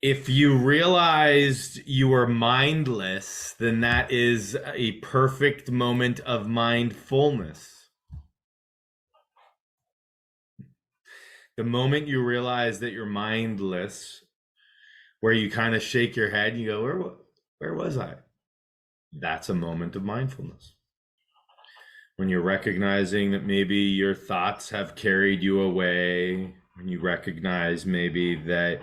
If you realized you were mindless, then that is a perfect moment of mindfulness. The moment you realize that you're mindless, where you kind of shake your head and you go, where was I? That's a moment of mindfulness. When you're recognizing that maybe your thoughts have carried you away, when you recognize maybe that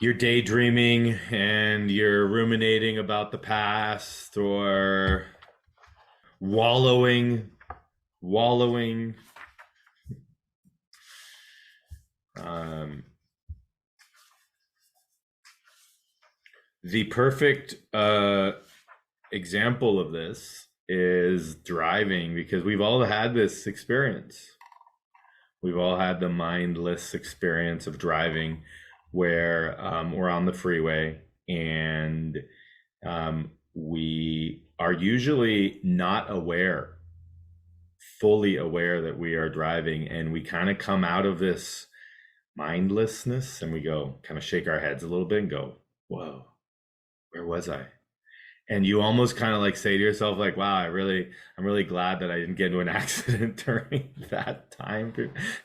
you're daydreaming and you're ruminating about the past, or wallowing. The perfect example of this is driving, because we've all had this experience. We've all had the mindless experience of driving where we're on the freeway and we are usually not fully aware that we are driving, and we kind of come out of this mindlessness and we go kind of shake our heads a little bit and go, whoa, where was I? And you almost kind of like say to yourself, like, wow, I'm really glad that I didn't get into an accident during that time.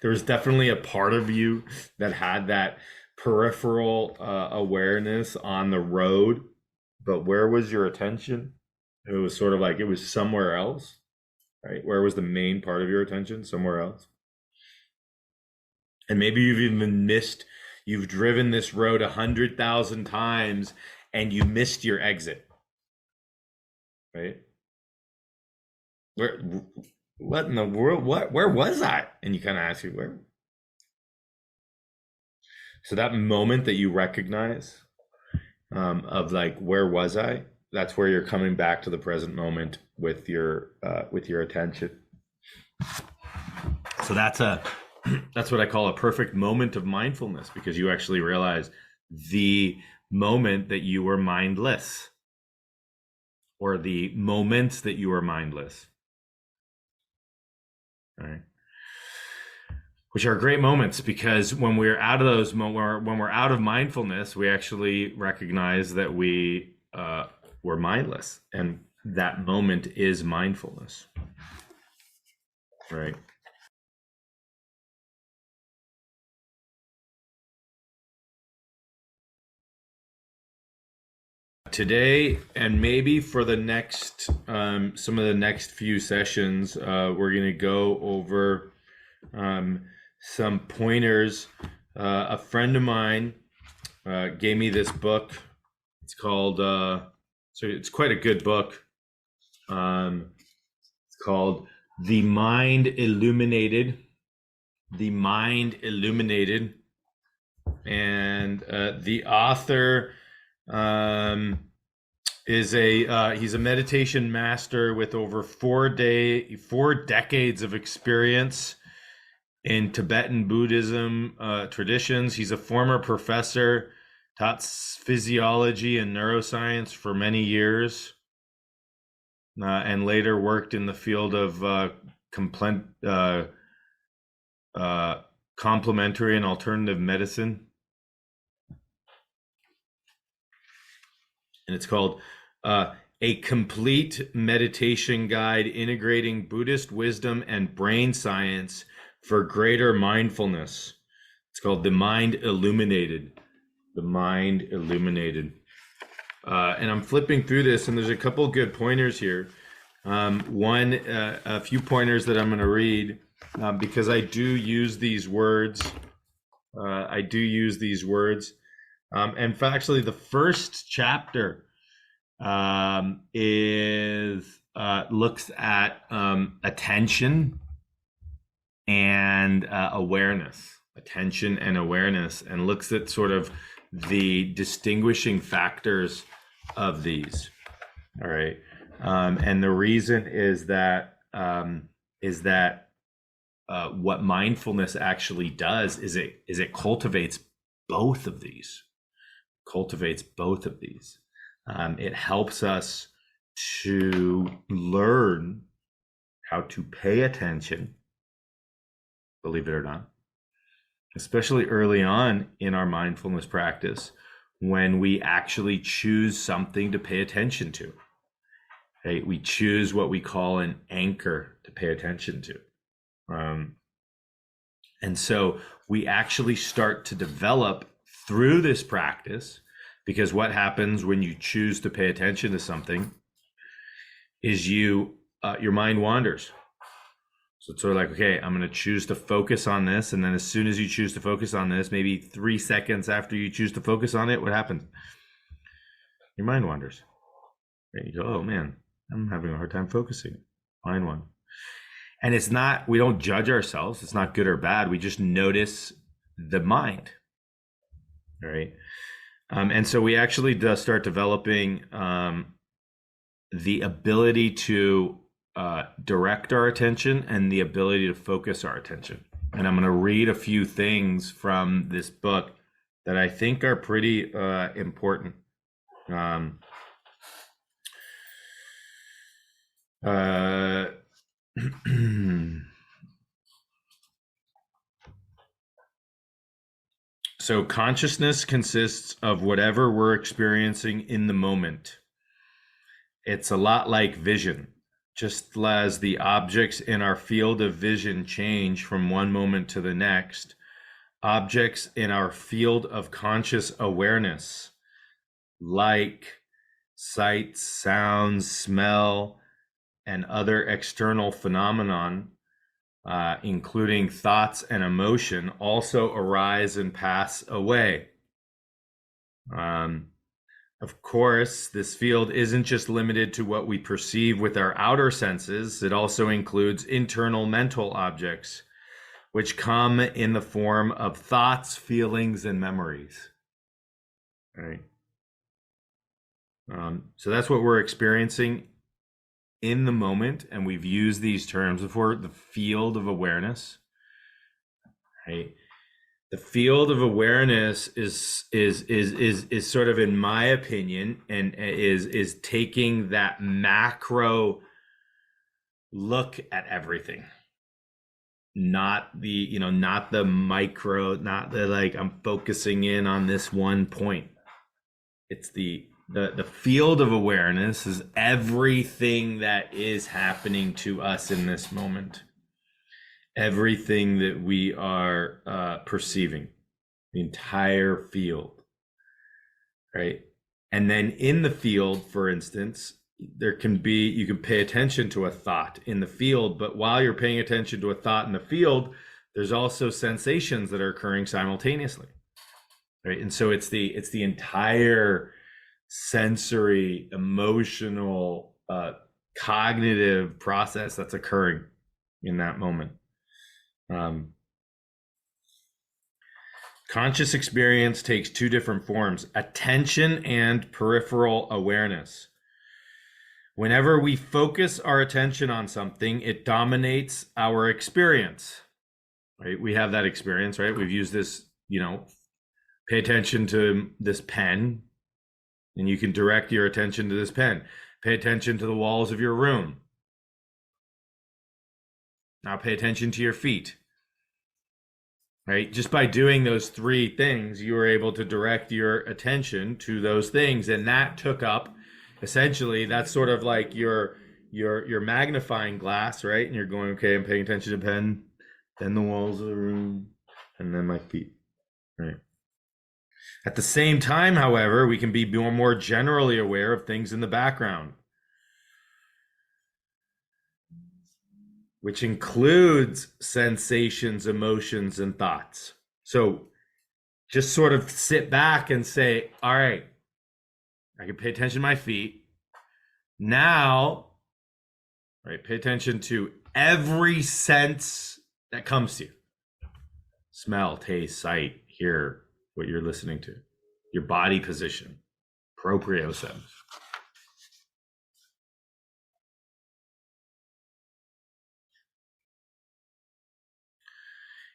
There was definitely a part of you that had that peripheral awareness on the road, but where was your attention? It was sort of like it was somewhere else, right? Where was the main part of your attention? Somewhere else. And maybe you've driven this road 100,000 times and you missed your exit, right? What in the world? Where was I? And you kind of ask you where. So that moment that you recognize of like, where was I? That's where you're coming back to the present moment with your attention. So that's what I call a perfect moment of mindfulness, because you actually realize the moment that you were mindless, or the moments that you were mindless. All right. Which are great moments, because when we're out of those moments, when we're out of mindfulness, we actually recognize that we were mindless, and that moment is mindfulness, right? Today, and maybe for the next some of the next few sessions, we're going to go over some pointers. A friend of mine gave me this book. It's called so it's quite a good book. It's called The Mind Illuminated. The Mind Illuminated. And the author is he's a meditation master with over 4 decades of experience in Tibetan Buddhism traditions. He's a former professor, taught physiology and neuroscience for many years, and later worked in the field of complementary and alternative medicine. And it's called A Complete Meditation Guide Integrating Buddhist Wisdom and Brain Science for Greater Mindfulness. It's called The Mind Illuminated. The Mind Illuminated. And I'm flipping through this, and there's a couple good pointers here. A few pointers that I'm going to read, because I do use these words. And actually, the first chapter looks at attention and awareness. Attention and awareness, and looks at sort of the distinguishing factors of these. All right, and the reason is that what mindfulness actually does is it cultivates both of these. It helps us to learn how to pay attention, believe it or not, especially early on in our mindfulness practice, when we actually choose something to pay attention to. Right? We choose what we call an anchor to pay attention to. And so we actually start to develop through this practice, because what happens when you choose to pay attention to something is your mind wanders. So it's sort of like, okay, I'm going to choose to focus on this. And then as soon as you choose to focus on this, maybe 3 seconds after you choose to focus on it, what happens? Your mind wanders. And you go, oh man, I'm having a hard time focusing. Mind wanders. And it's not, we don't judge ourselves. It's not good or bad. We just notice the mind. All right. And so we actually start developing the ability to direct our attention and the ability to focus our attention. And I'm going to read a few things from this book that I think are pretty important. So consciousness consists of whatever we're experiencing in the moment. It's a lot like vision. Just as the objects in our field of vision change from one moment to the next, objects in our field of conscious awareness, like sight, sound, smell, and other external phenomenon, including thoughts and emotion, also arise and pass away. Of course, this field isn't just limited to what we perceive with our outer senses. It also includes internal mental objects, which come in the form of thoughts, feelings, and memories. All right. So that's what we're experiencing in the moment, and we've used these terms before. The field of awareness, right? The field of awareness is sort of, in my opinion, and is taking that macro look at everything, not the micro, not the like I'm focusing in on this one point. It's the field of awareness is everything that is happening to us in this moment. Everything that we are perceiving, the entire field, right? And then in the field, for instance, you can pay attention to a thought in the field, but while you're paying attention to a thought in the field, there's also sensations that are occurring simultaneously, right? And so it's the entire sensory, emotional, cognitive process that's occurring in that moment. Conscious experience takes two different forms: attention and peripheral awareness. Whenever we focus our attention on something, it dominates our experience, right? We have that experience, right? We've used this, pay attention to this pen, and you can direct your attention to this pen. Pay attention to the walls of your room. Now pay attention to your feet. Right? Just by doing those three things, you were able to direct your attention to those things. And that took up, essentially, that's sort of like your magnifying glass, right? And you're going, okay, I'm paying attention to pen, then the walls of the room, and then my feet, right? At the same time, however, we can be more generally aware of things in the background, which includes sensations, emotions, and thoughts. So just sort of sit back and say, all right, I can pay attention to my feet. Now, right, pay attention to every sense that comes to you. Smell, taste, sight, hear, what you're listening to, your body position, proprioception.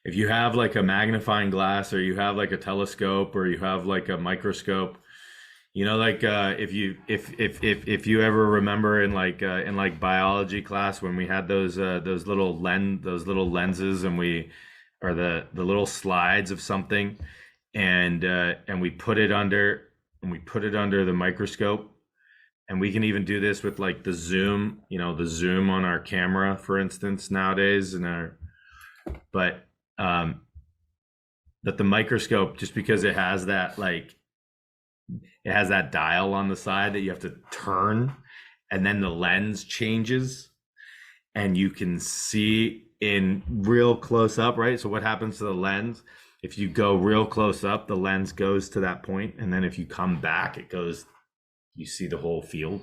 If you have like a magnifying glass, or you have like a telescope, or you have like a microscope, if you ever remember in like biology class when we had those little lenses, and we or the little slides of something, and we put it under the microscope. And we can even do this with like the zoom, the zoom on our camera, for instance, nowadays. But that the microscope, just because it has that dial on the side that you have to turn, and then the lens changes, and you can see in real close up, right? So what happens to the lens? If you go real close up, the lens goes to that point, and then if you come back, you see the whole field.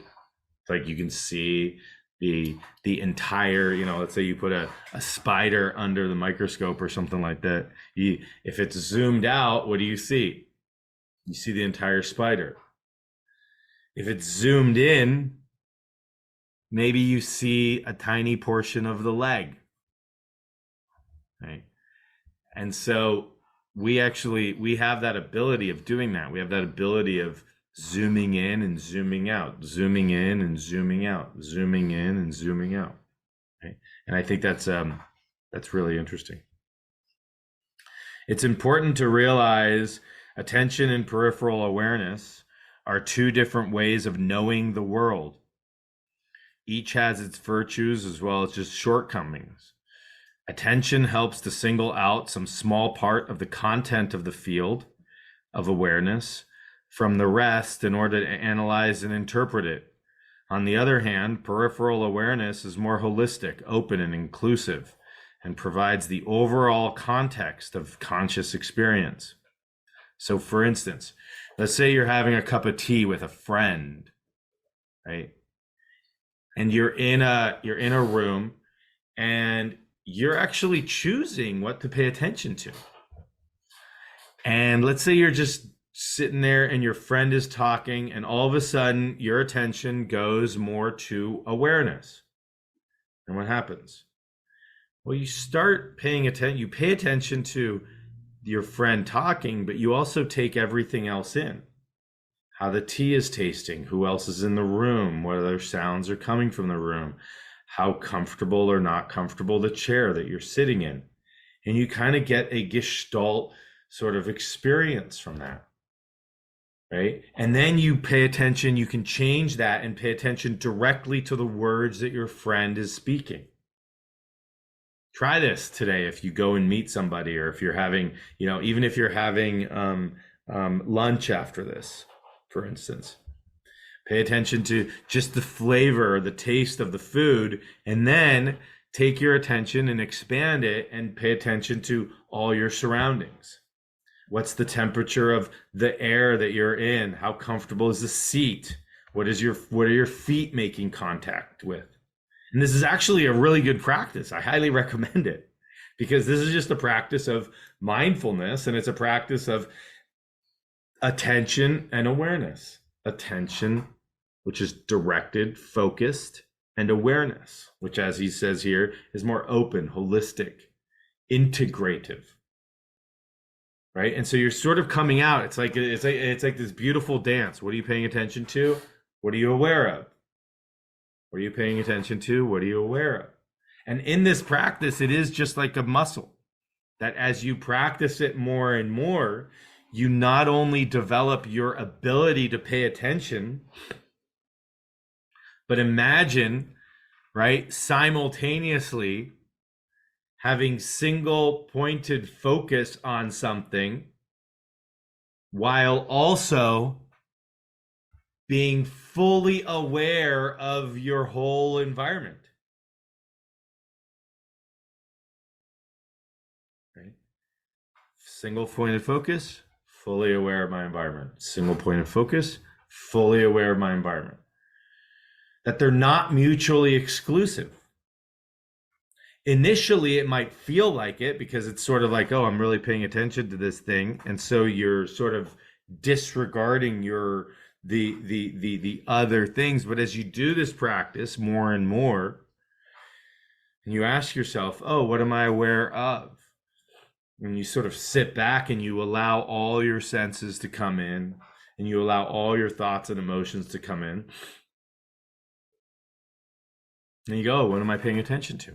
It's like you can see the entire, let's say you put a spider under the microscope or something like that. If it's zoomed out, what do you see? You see the entire spider. If it's zoomed in, maybe you see a tiny portion of the leg, right? And so we have that ability of doing that. We have that ability of zooming in and zooming out, zooming in and zooming out, zooming in and zooming out. Right? And I think that's really interesting. It's important to realize attention and peripheral awareness are two different ways of knowing the world. Each has its virtues as well as just shortcomings. Attention helps to single out some small part of the content of the field of awareness from the rest in order to analyze and interpret it. On the other hand, peripheral awareness is more holistic, open, and inclusive, and provides the overall context of conscious experience. So for instance, let's say you're having a cup of tea with a friend, right? And you're in a room, and you're actually choosing what to pay attention to. And let's say you're just sitting there and your friend is talking, and all of a sudden your attention goes more to awareness. And what happens? Well, you start paying attention. You pay attention to your friend talking, but you also take everything else in. How the tea is tasting, who else is in the room, what other sounds are coming from the room, how comfortable or not comfortable the chair that you're sitting in. And you kind of get a gestalt sort of experience from that, right? And then you pay attention, you can change that and pay attention directly to the words that your friend is speaking. Try this today if you go and meet somebody, or if you're having, even if you're having lunch after this, for instance. Pay attention to just the flavor, the taste of the food, and then take your attention and expand it and pay attention to all your surroundings. What's the temperature of the air that you're in? How comfortable is the seat? What are your feet making contact with? And this is actually a really good practice. I highly recommend it, because this is just a practice of mindfulness, and it's a practice of attention and awareness. Attention, which is directed, focused, and awareness, which, as he says here, is more open, holistic, integrative. Right? And so you're sort of coming out. It's like this beautiful dance. What are you paying attention to? What are you aware of? What are you paying attention to? What are you aware of? And in this practice, it is just like a muscle that as you practice it more and more, you not only develop your ability to pay attention, but imagine, right, simultaneously having single pointed focus on something while also being fully aware of your whole environment. Right? Single pointed focus, fully aware of my environment. Single pointed focus, fully aware of my environment. That they're not mutually exclusive. Initially, it might feel like it, because it's sort of like, oh, I'm really paying attention to this thing. And so you're sort of disregarding the other things. But as you do this practice more and more, and you ask yourself, oh, what am I aware of? And you sort of sit back and you allow all your senses to come in, and you allow all your thoughts and emotions to come in. And you go, what am I paying attention to?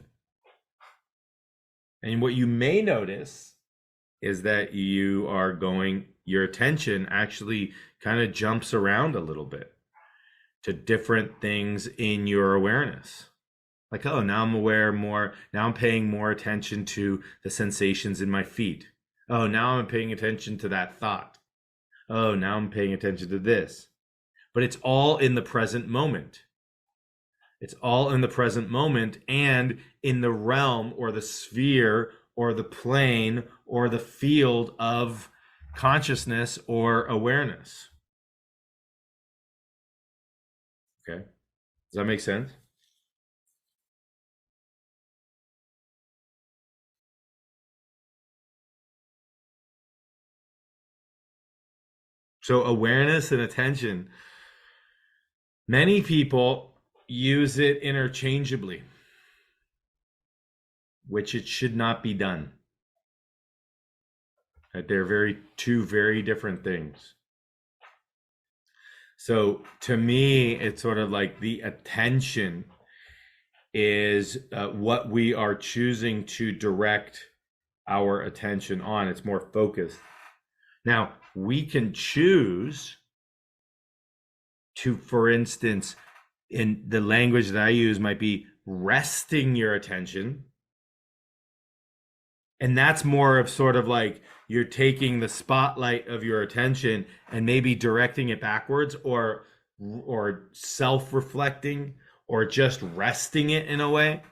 And what you may notice is that your attention actually kind of jumps around a little bit to different things in your awareness. Like, oh, now I'm aware more. Now I'm paying more attention to the sensations in my feet. Oh, now I'm paying attention to that thought. Oh, now I'm paying attention to this. But it's all in the present moment. It's all in the present moment and in the realm or the sphere or the plane or the field of consciousness or awareness. Okay. Does that make sense? So awareness and attention, many people use it interchangeably, which it should not be done. That they're two very different things. So to me, it's sort of like the attention is what we are choosing to direct our attention on. It's more focused. Now, we can choose to, for instance, in the language that I use might be resting your attention. And that's more of sort of like you're taking the spotlight of your attention and maybe directing it backwards or self-reflecting or just resting it in a way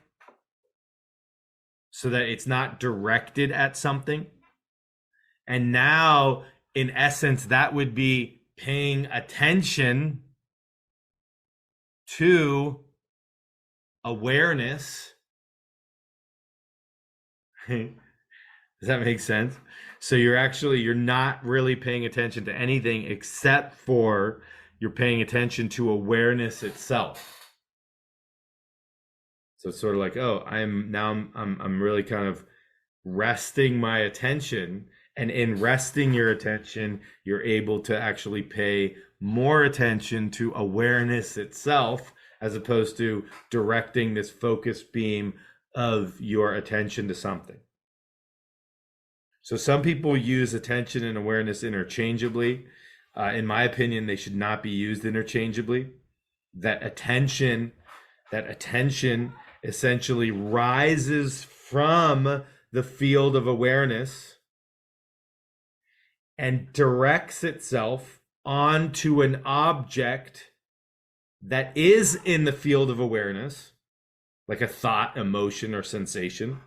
so that it's not directed at something. And now, in essence, that would be paying attention to awareness. Does that make sense? So you're not really paying attention to anything except for you're paying attention to awareness itself. So it's sort of like, oh, I'm really kind of resting my attention, and in resting your attention, you're able to actually pay more attention to awareness itself as opposed to directing this focus beam of your attention to something. So some people use attention and awareness interchangeably. In my opinion, they should not be used interchangeably. That attention essentially rises from the field of awareness and directs itself onto an object that is in the field of awareness, like a thought, emotion, or sensation.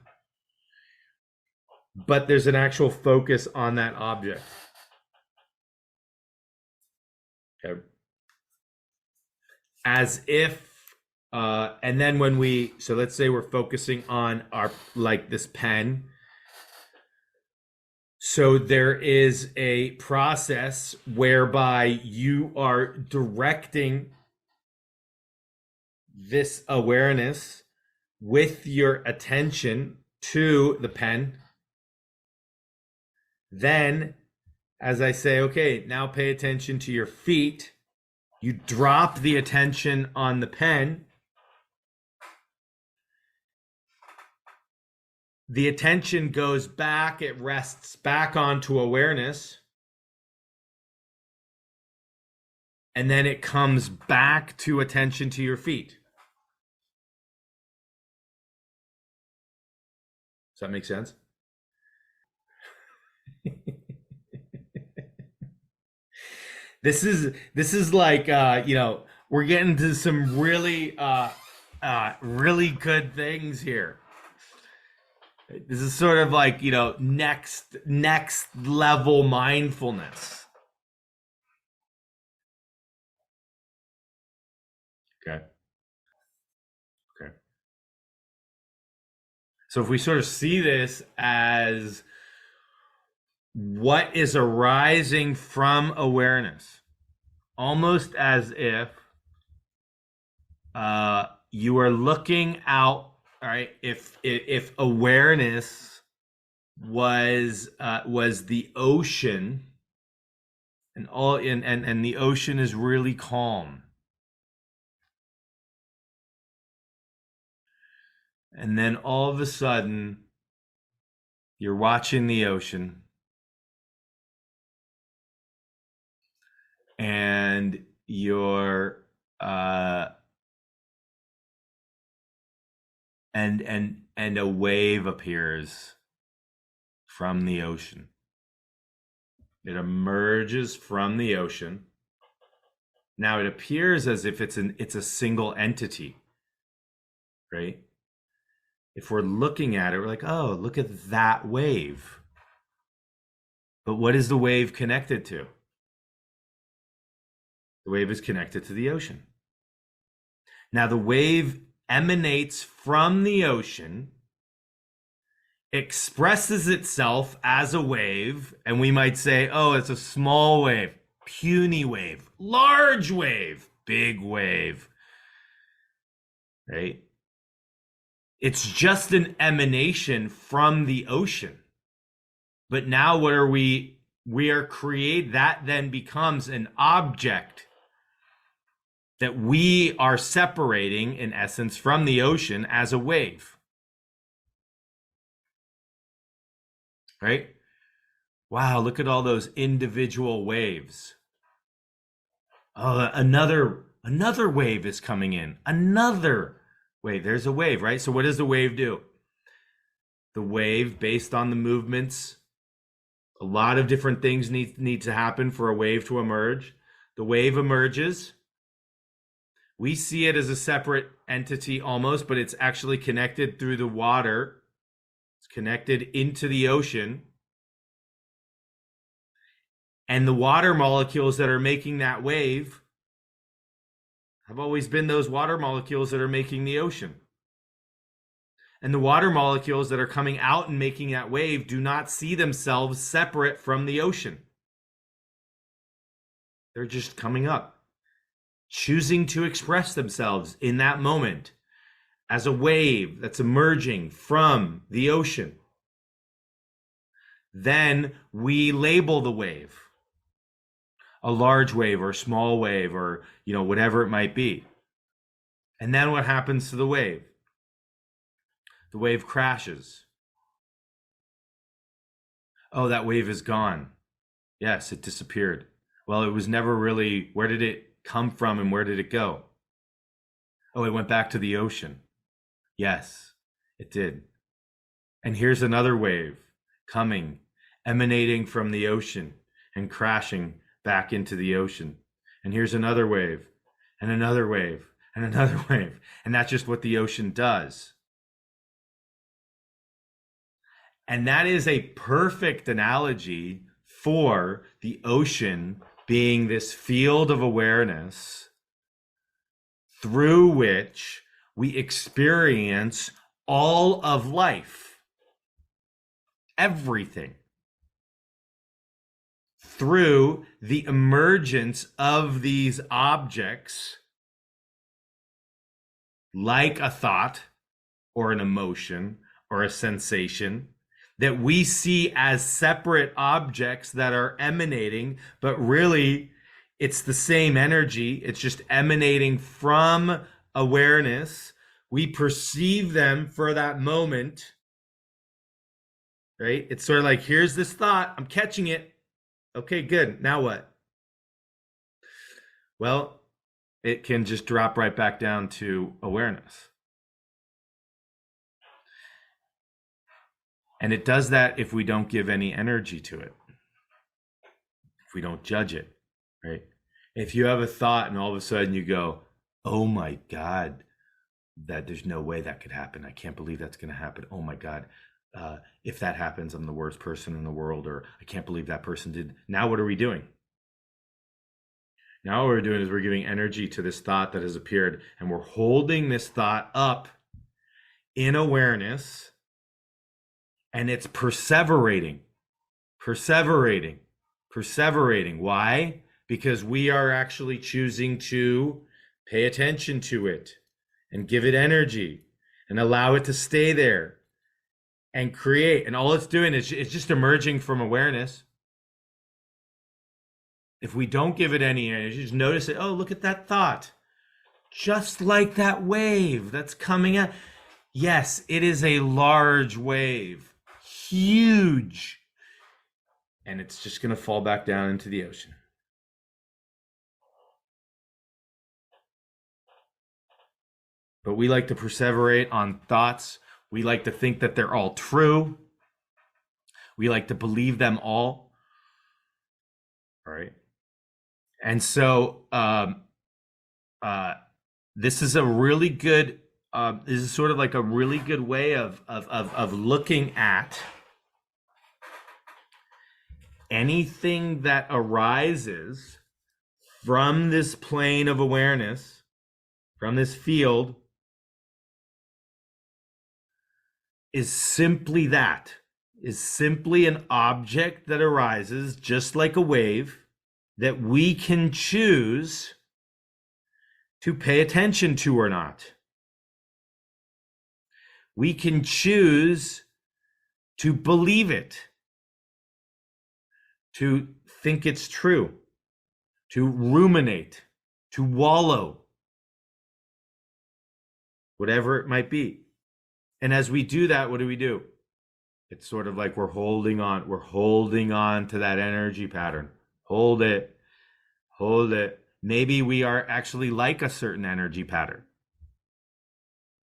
But there's an actual focus on that object. Okay. As if, and then so let's say we're focusing on like this pen. So there is a process whereby you are directing this awareness with your attention to the pen. Then, as I say, okay, now pay attention to your feet. You drop the attention on the pen. The attention goes back, it rests back onto awareness. And then it comes back to attention to your feet. Does that make sense? This is like we're getting to some really really good things here. This is sort of like next level mindfulness. Okay. So if we sort of see this as what is arising from awareness, almost as if you are looking out, all right, if awareness was the ocean, and the ocean is really calm, and then all of a sudden You're watching the ocean, and you're and a wave appears from the ocean. It emerges from the ocean. Now it appears as if it's a single entity, right? If we're looking at it, we're like, oh, look at that wave. But what is the wave connected to? The wave is connected to the ocean. Now the wave emanates from the ocean, expresses itself as a wave, and we might say, oh, it's a small wave, puny wave, large wave, big wave, right? It's just an emanation from the ocean. But now what are we are create that then becomes an object that we are separating in essence from the ocean as a wave. Right? Wow, look at all those individual waves. Oh, another wave is coming in. Another wave. There's a wave, right? So what does the wave do? The wave, based on the movements, a lot of different things need to happen for a wave to emerge. The wave emerges. We see it as a separate entity almost, but it's actually connected through the water. It's connected into the ocean. And the water molecules that are making that wave have always been those water molecules that are making the ocean. And the water molecules that are coming out and making that wave do not see themselves separate from the ocean. They're just coming up, choosing to express themselves in that moment as a wave that's emerging from the ocean. Then we label the wave, a large wave or a small wave or, whatever it might be. And then what happens to the wave? The wave crashes. Oh, that wave is gone. Yes, it disappeared. Well, it was never really, where did it come from and where did it go? Oh, it went back to the ocean. Yes, it did. And here's another wave coming, emanating from the ocean and crashing back into the ocean. And here's another wave and another wave and another wave. And that's just what the ocean does. And that is a perfect analogy for the ocean being this field of awareness through which we experience all of life, everything, through the emergence of these objects like a thought or an emotion or a sensation that we see as separate objects that are emanating, but really it's the same energy. It's just emanating from awareness. We perceive them for that moment, right? It's sort of like, here's this thought, I'm catching it. Okay, good. Now what? Well, it can just drop right back down to awareness. And it does that if we don't give any energy to it, if we don't judge it, right? If you have a thought and all of a sudden you go, oh my God, that there's no way that could happen. I can't believe that's going to happen. Oh my God. If that happens, I'm the worst person in the world, or I can't believe that person did. Now what are we doing? Now what we're doing is we're giving energy to this thought that has appeared, and we're holding this thought up in awareness. And it's perseverating. Why? Because we are actually choosing to pay attention to it and give it energy and allow it to stay there and create. And all it's doing is it's just emerging from awareness. If we don't give it any energy, just notice it. Oh, look at that thought. Just like that wave that's coming out. Yes, it is a large wave. huge. And it's just going to fall back down into the ocean. But we like to perseverate on thoughts. We like to think that they're all true. We like to believe them all. All right. And so this is a really good, this is sort of like a really good way of looking at anything that arises from this plane of awareness, from this field, is simply that, is simply an object that arises just like a wave that we can choose to pay attention to or not. We can choose to believe it, to think it's true, to ruminate, to wallow, whatever it might be. And as we do that, what do? It's sort of like we're holding on to that energy pattern. Hold it. Maybe we are actually like a certain energy pattern,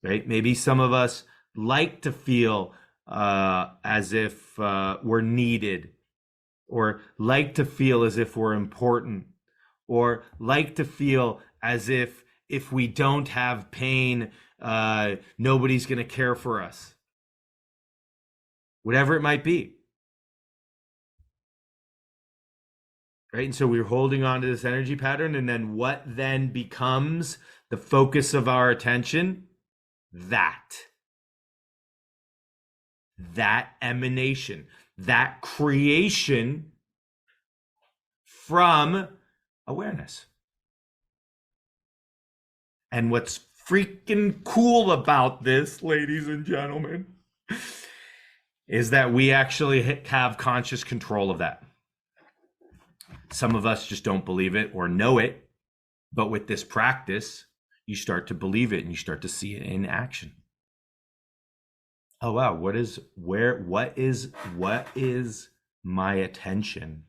right? Maybe some of us like to feel as if we're needed, or like to feel as if we're important, or like to feel as if we don't have pain, nobody's going to care for us. Whatever it might be. Right? And so we're holding on to this energy pattern, and then what then becomes the focus of our attention? That emanation, that creation from awareness. And what's freaking cool about this, ladies and gentlemen, is that we actually have conscious control of that. Some of us just don't believe it or know it, but with this practice, you start to believe it and you start to see it in action. Oh wow, what is my attention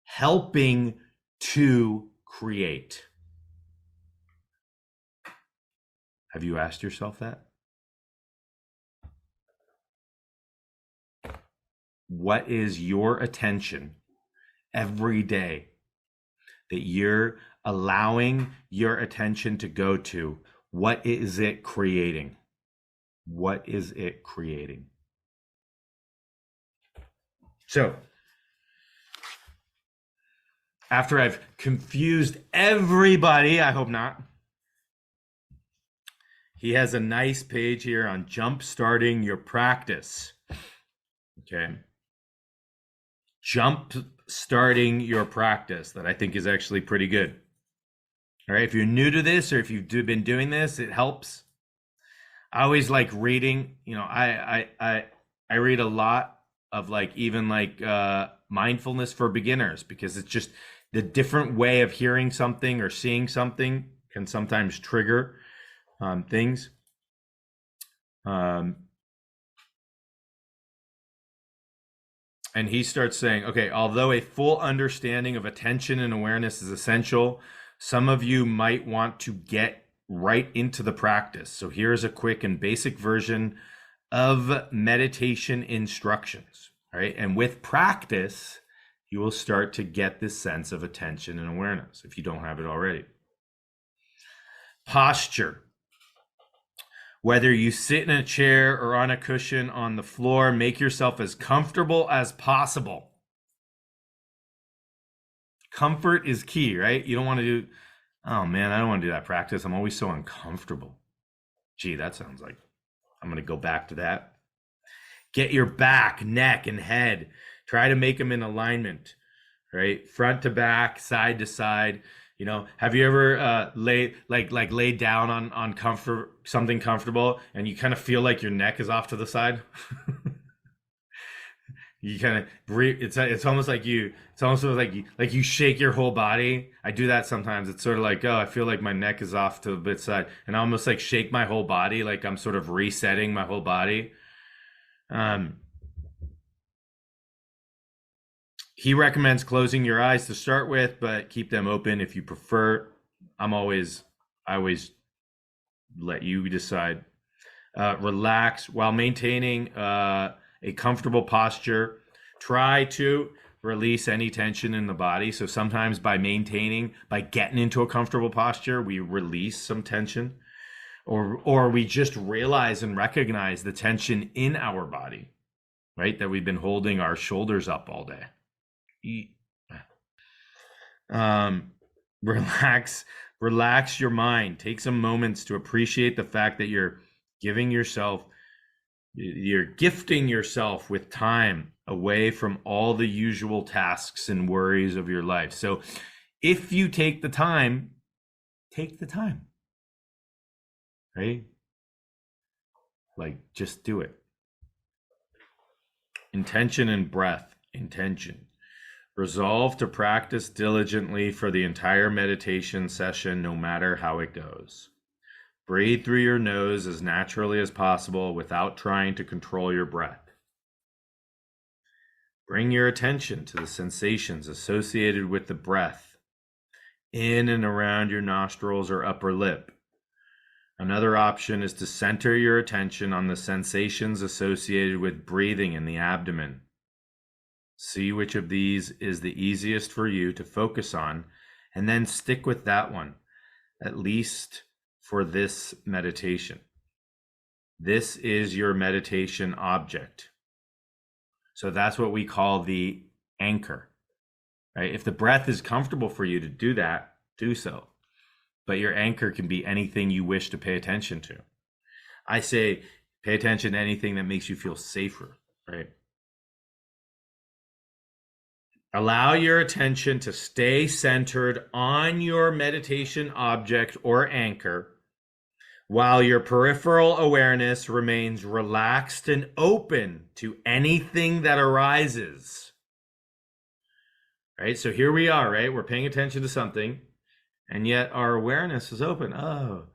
helping to create? Have you asked yourself that? What is your attention every day that you're allowing your attention to go to? What is it creating? What is it creating? So, after I've confused everybody, I hope not, he has a nice page here on jump starting your practice. Okay. Jump starting your practice, that I think is actually pretty good. All right. If you're new to this, or if you've been doing this, it helps. I always like reading, I read a lot of even mindfulness for beginners, because it's just the different way of hearing something or seeing something can sometimes trigger things. And he starts saying, okay, although a full understanding of attention and awareness is essential, some of you might want to get right into the practice. So here's a quick and basic version of meditation instructions. All right. And with practice, you will start to get this sense of attention and awareness if you don't have it already. Posture. Whether you sit in a chair or on a cushion on the floor, make yourself as comfortable as possible. Comfort is key, right? You don't want to do, oh man, I don't want to do that practice. I'm always so uncomfortable. Gee, that sounds like I'm going to go back to that. Get your back, neck, and head. Try to make them in alignment, right? Front to back, side to side. Have you ever laid down on something comfortable and you kind of feel like your neck is off to the side? You kind of breathe. It's almost like you shake your whole body. I do that sometimes. It's sort of like, oh, I feel like my neck is off to the bit side, and I almost like shake my whole body, like I'm sort of resetting my whole body. He recommends closing your eyes to start with, but keep them open if you prefer. I always let you decide. Relax while maintaining a comfortable posture. Try to release any tension in the body. So sometimes by getting into a comfortable posture, we release some tension, or we just realize and recognize the tension in our body, right? That we've been holding our shoulders up all day. Relax your mind. Take some moments to appreciate the fact that you're gifting yourself with time away from all the usual tasks and worries of your life. So if you take the time, right? Like, just do it. Intention and breath. Intention. Resolve to practice diligently for the entire meditation session, no matter how it goes. Breathe through your nose as naturally as possible without trying to control your breath. Bring your attention to the sensations associated with the breath in and around your nostrils or upper lip. Another option is to center your attention on the sensations associated with breathing in the abdomen. See which of these is the easiest for you to focus on, and then stick with that one, at least for this meditation. This is your meditation object. So that's what we call the anchor, right? If the breath is comfortable for you to do that, do so. But your anchor can be anything you wish to pay attention to. I say pay attention to anything that makes you feel safer, right? Allow your attention to stay centered on your meditation object or anchor while your peripheral awareness remains relaxed and open to anything that arises. Right? So here we are, right? We're paying attention to something, and yet our awareness is open. Oh,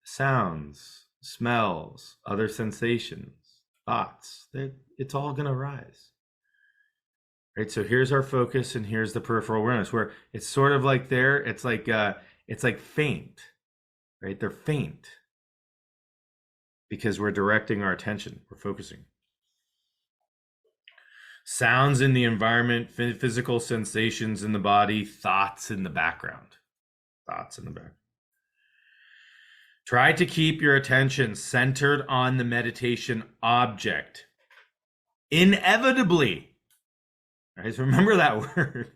sounds, smells, other sensations, thoughts. It's all going to rise. Right, so here's our focus, and here's the peripheral awareness, where it's sort of like it's like faint, right? They're faint because we're directing our attention, we're focusing. Sounds in the environment, physical sensations in the body, thoughts in the background. Try to keep your attention centered on the meditation object. Inevitably, right? So remember that word.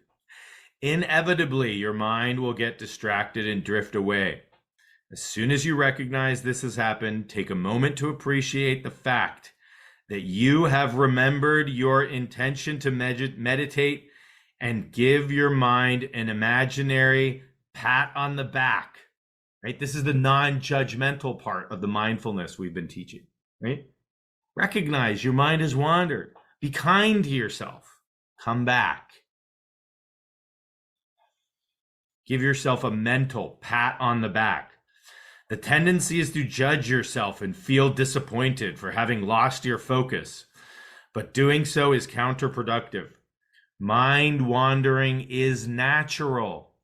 Inevitably, your mind will get distracted and drift away. As soon as you recognize this has happened, take a moment to appreciate the fact that you have remembered your intention to meditate, and give your mind an imaginary pat on the back, right? This is the non-judgmental part of the mindfulness we've been teaching, right? Recognize your mind has wandered. Be kind to yourself. Come back. Give yourself a mental pat on the back. The tendency is to judge yourself and feel disappointed for having lost your focus, but doing so is counterproductive. Mind wandering is natural.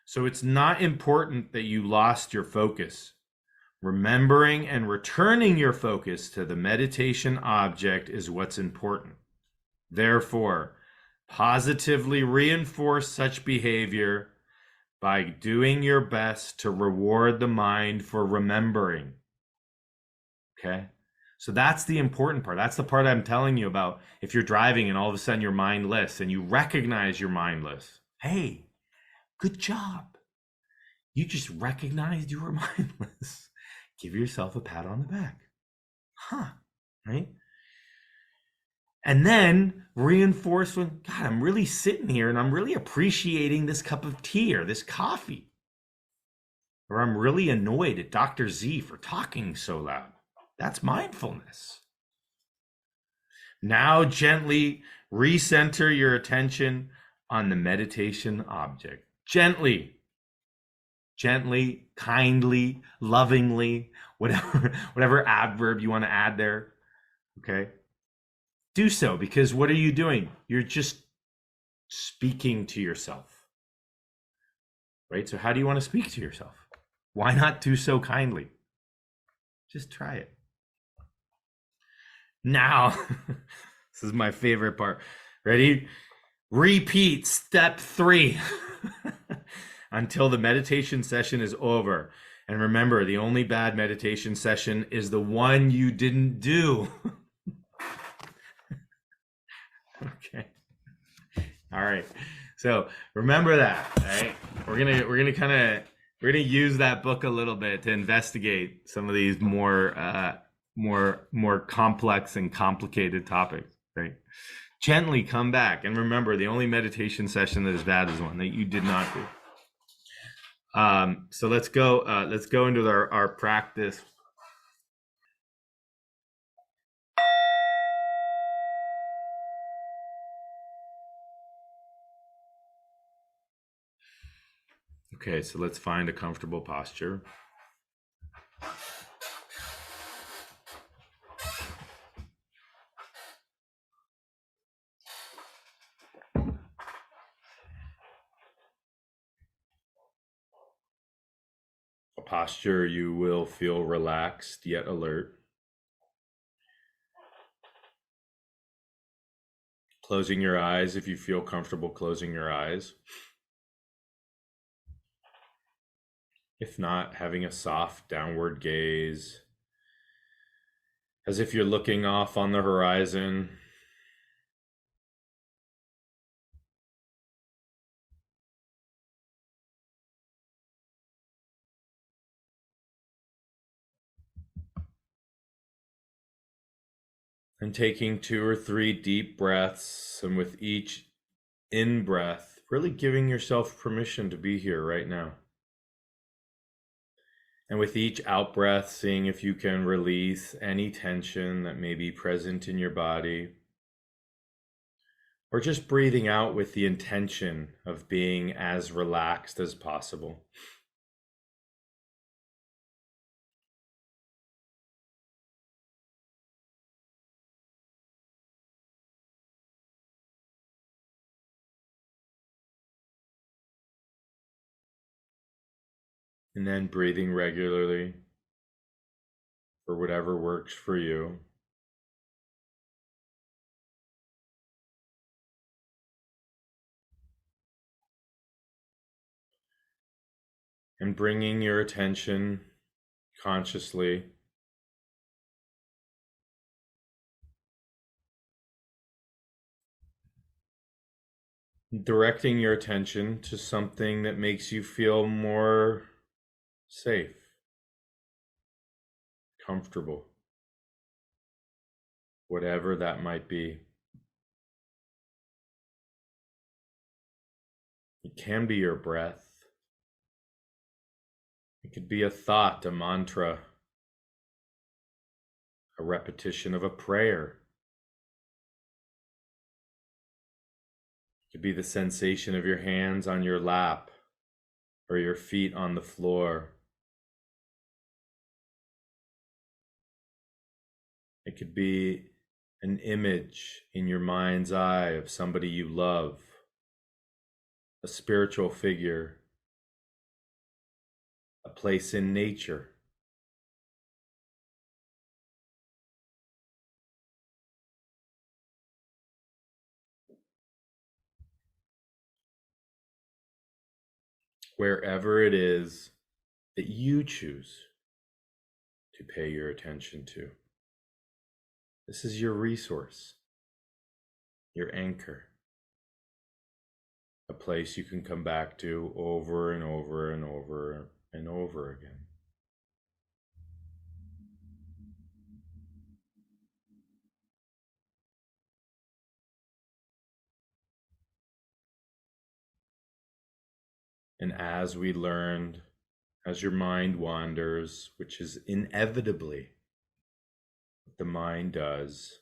So it's not important that you lost your focus. Remembering and returning your focus to the meditation object is what's important. Therefore, positively reinforce such behavior by doing your best to reward the mind for remembering. Okay? So that's the important part. That's the part I'm telling you about. If you're driving and all of a sudden you're mindless and you recognize you're mindless, hey, good job. You just recognized you were mindless. Give yourself a pat on the back. Right? And then reinforce when, God, I'm really sitting here and I'm really appreciating this cup of tea or this coffee. Or I'm really annoyed at Dr. Z for talking so loud. That's mindfulness. Now gently recenter your attention on the meditation object. Gently, kindly, lovingly, whatever adverb you want to add there. Okay? do so, because what are you doing? You're just speaking to yourself, right? So how do you want to speak to yourself? Why not do so kindly? Just try it. Now, this is my favorite part. Ready? Repeat step 3 until the meditation session is over. And remember, the only bad meditation session is the one you didn't do. Okay. All right. So remember that, right? We're gonna use that book a little bit to investigate some of these more complex and complicated topics, right? Gently come back and remember, the only meditation session that is bad is one that you did not do. So let's go into our practice. Okay, so let's find a comfortable posture. A posture you will feel relaxed yet alert. Closing your eyes if you feel comfortable closing your eyes. If not, having a soft downward gaze, as if you're looking off on the horizon. And taking 2 or 3 deep breaths, and with each in-breath, really giving yourself permission to be here right now. And with each out-breath, seeing if you can release any tension that may be present in your body, or just breathing out with the intention of being as relaxed as possible. And then breathing regularly for whatever works for you. And bringing your attention consciously directing your attention to something that makes you feel more safe, comfortable, whatever that might be. It can be your breath. It could be a thought, a mantra, a repetition of a prayer. It could be the sensation of your hands on your lap or your feet on the floor. It could be an image in your mind's eye of somebody you love, a spiritual figure, a place in nature. Wherever it is that you choose to pay your attention to. This is your resource, your anchor, a place you can come back to over and over and over and over again. And as we learned, as your mind wanders, which is inevitably what the mind does,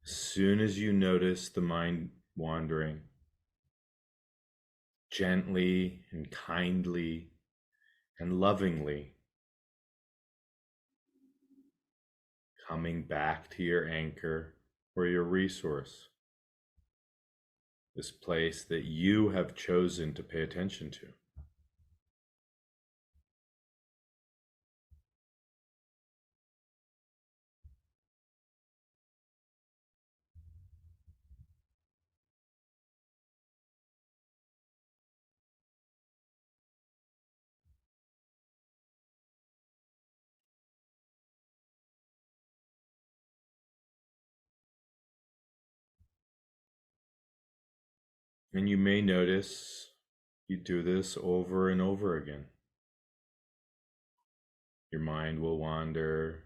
as soon as you notice the mind wandering, gently and kindly and lovingly, coming back to your anchor or your resource, this place that you have chosen to pay attention to. And you may notice you do this over and over again. Your mind will wander.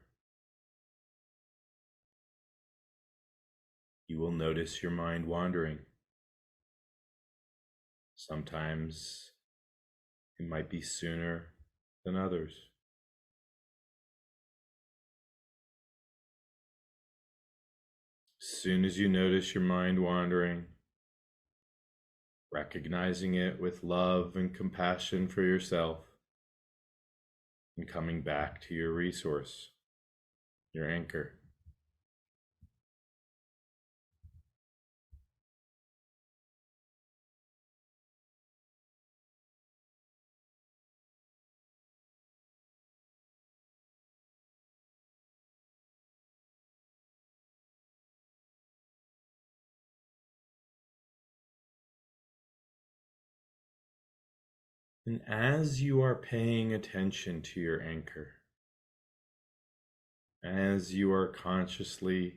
You will notice your mind wandering. Sometimes it might be sooner than others. As soon as you notice your mind wandering, recognizing it with love and compassion for yourself, and coming back to your resource, your anchor. And as you are paying attention to your anchor, as you are consciously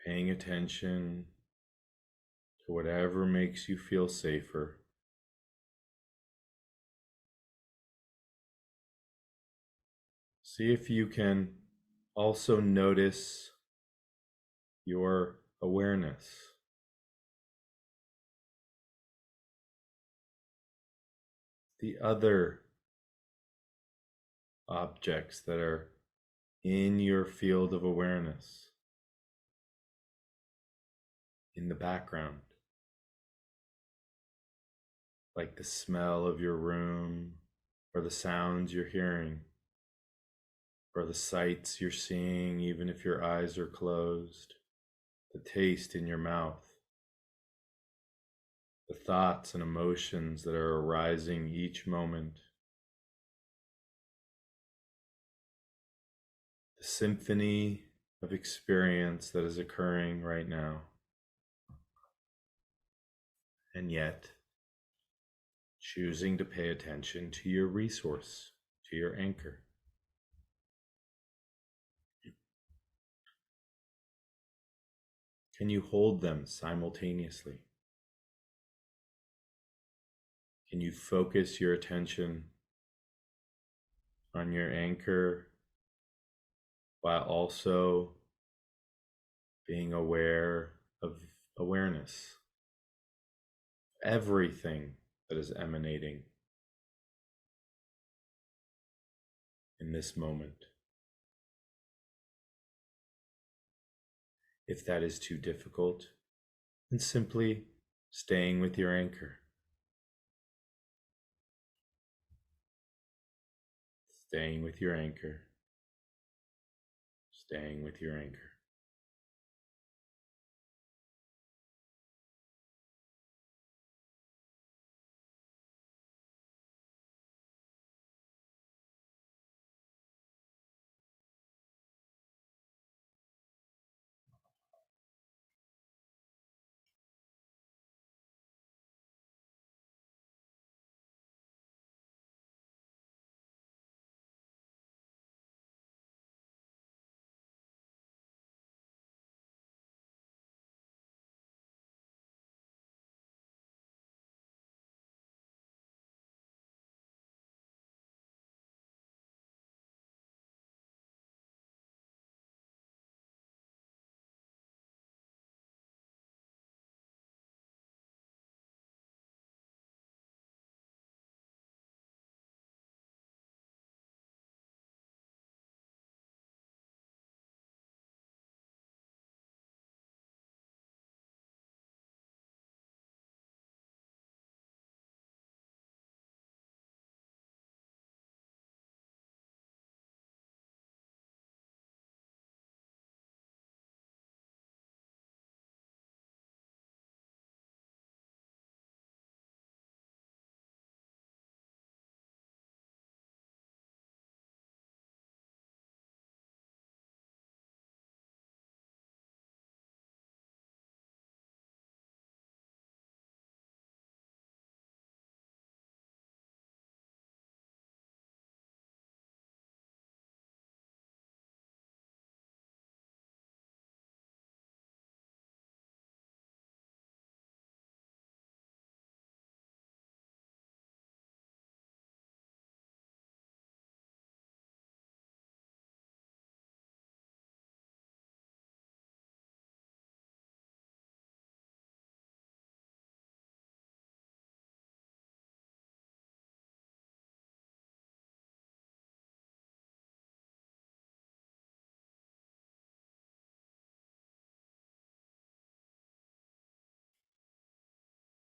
paying attention to whatever makes you feel safer, see if you can also notice your awareness. The other objects that are in your field of awareness, in the background, like the smell of your room, or the sounds you're hearing, or the sights you're seeing, even if your eyes are closed, the taste in your mouth, the thoughts and emotions that are arising each moment, the symphony of experience that is occurring right now. And yet, choosing to pay attention to your resource, to your anchor. Can you hold them simultaneously? Can you focus your attention on your anchor while also being aware of awareness? Everything that is emanating in this moment. If that is too difficult, then simply staying with your anchor. Staying with your anchor. Staying with your anchor.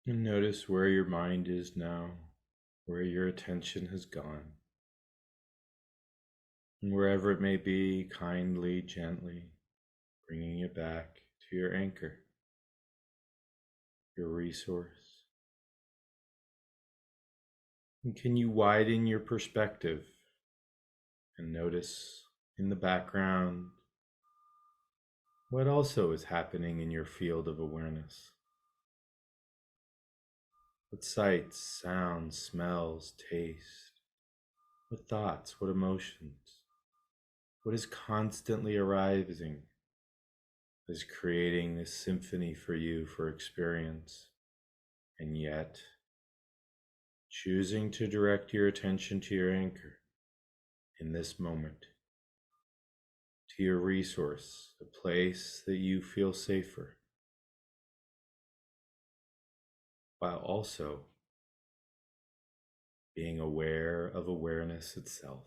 And notice where your mind is now, where your attention has gone. And wherever it may be, kindly, gently bringing it back to your anchor, your resource. And can you widen your perspective and notice in the background what also is happening in your field of awareness? What sights, sounds, smells, taste, what thoughts, what emotions, what is constantly arising, is creating this symphony for you for experience, and yet choosing to direct your attention to your anchor in this moment, to your resource, the place that you feel safer, while also being aware of awareness itself.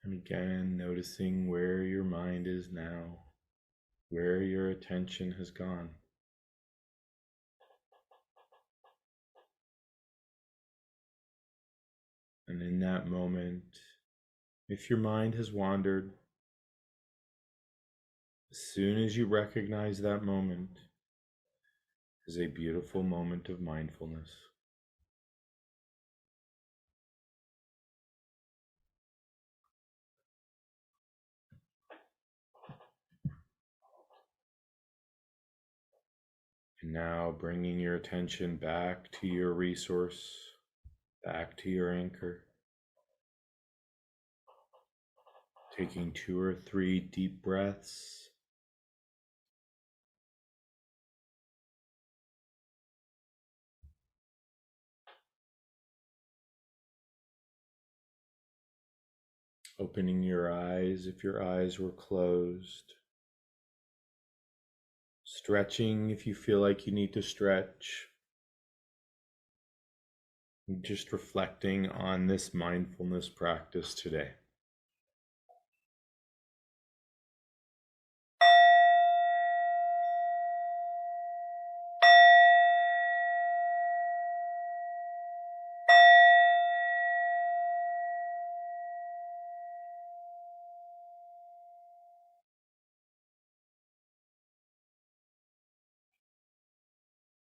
And again, noticing where your mind is now, where your attention has gone. And in that moment, if your mind has wandered, as soon as you recognize that moment is a beautiful moment of mindfulness. And now bringing your attention back to your resource, back to your anchor. Taking 2 or 3 deep breaths. Opening your eyes if your eyes were closed. Stretching if you feel like you need to stretch. And just reflecting on this mindfulness practice today.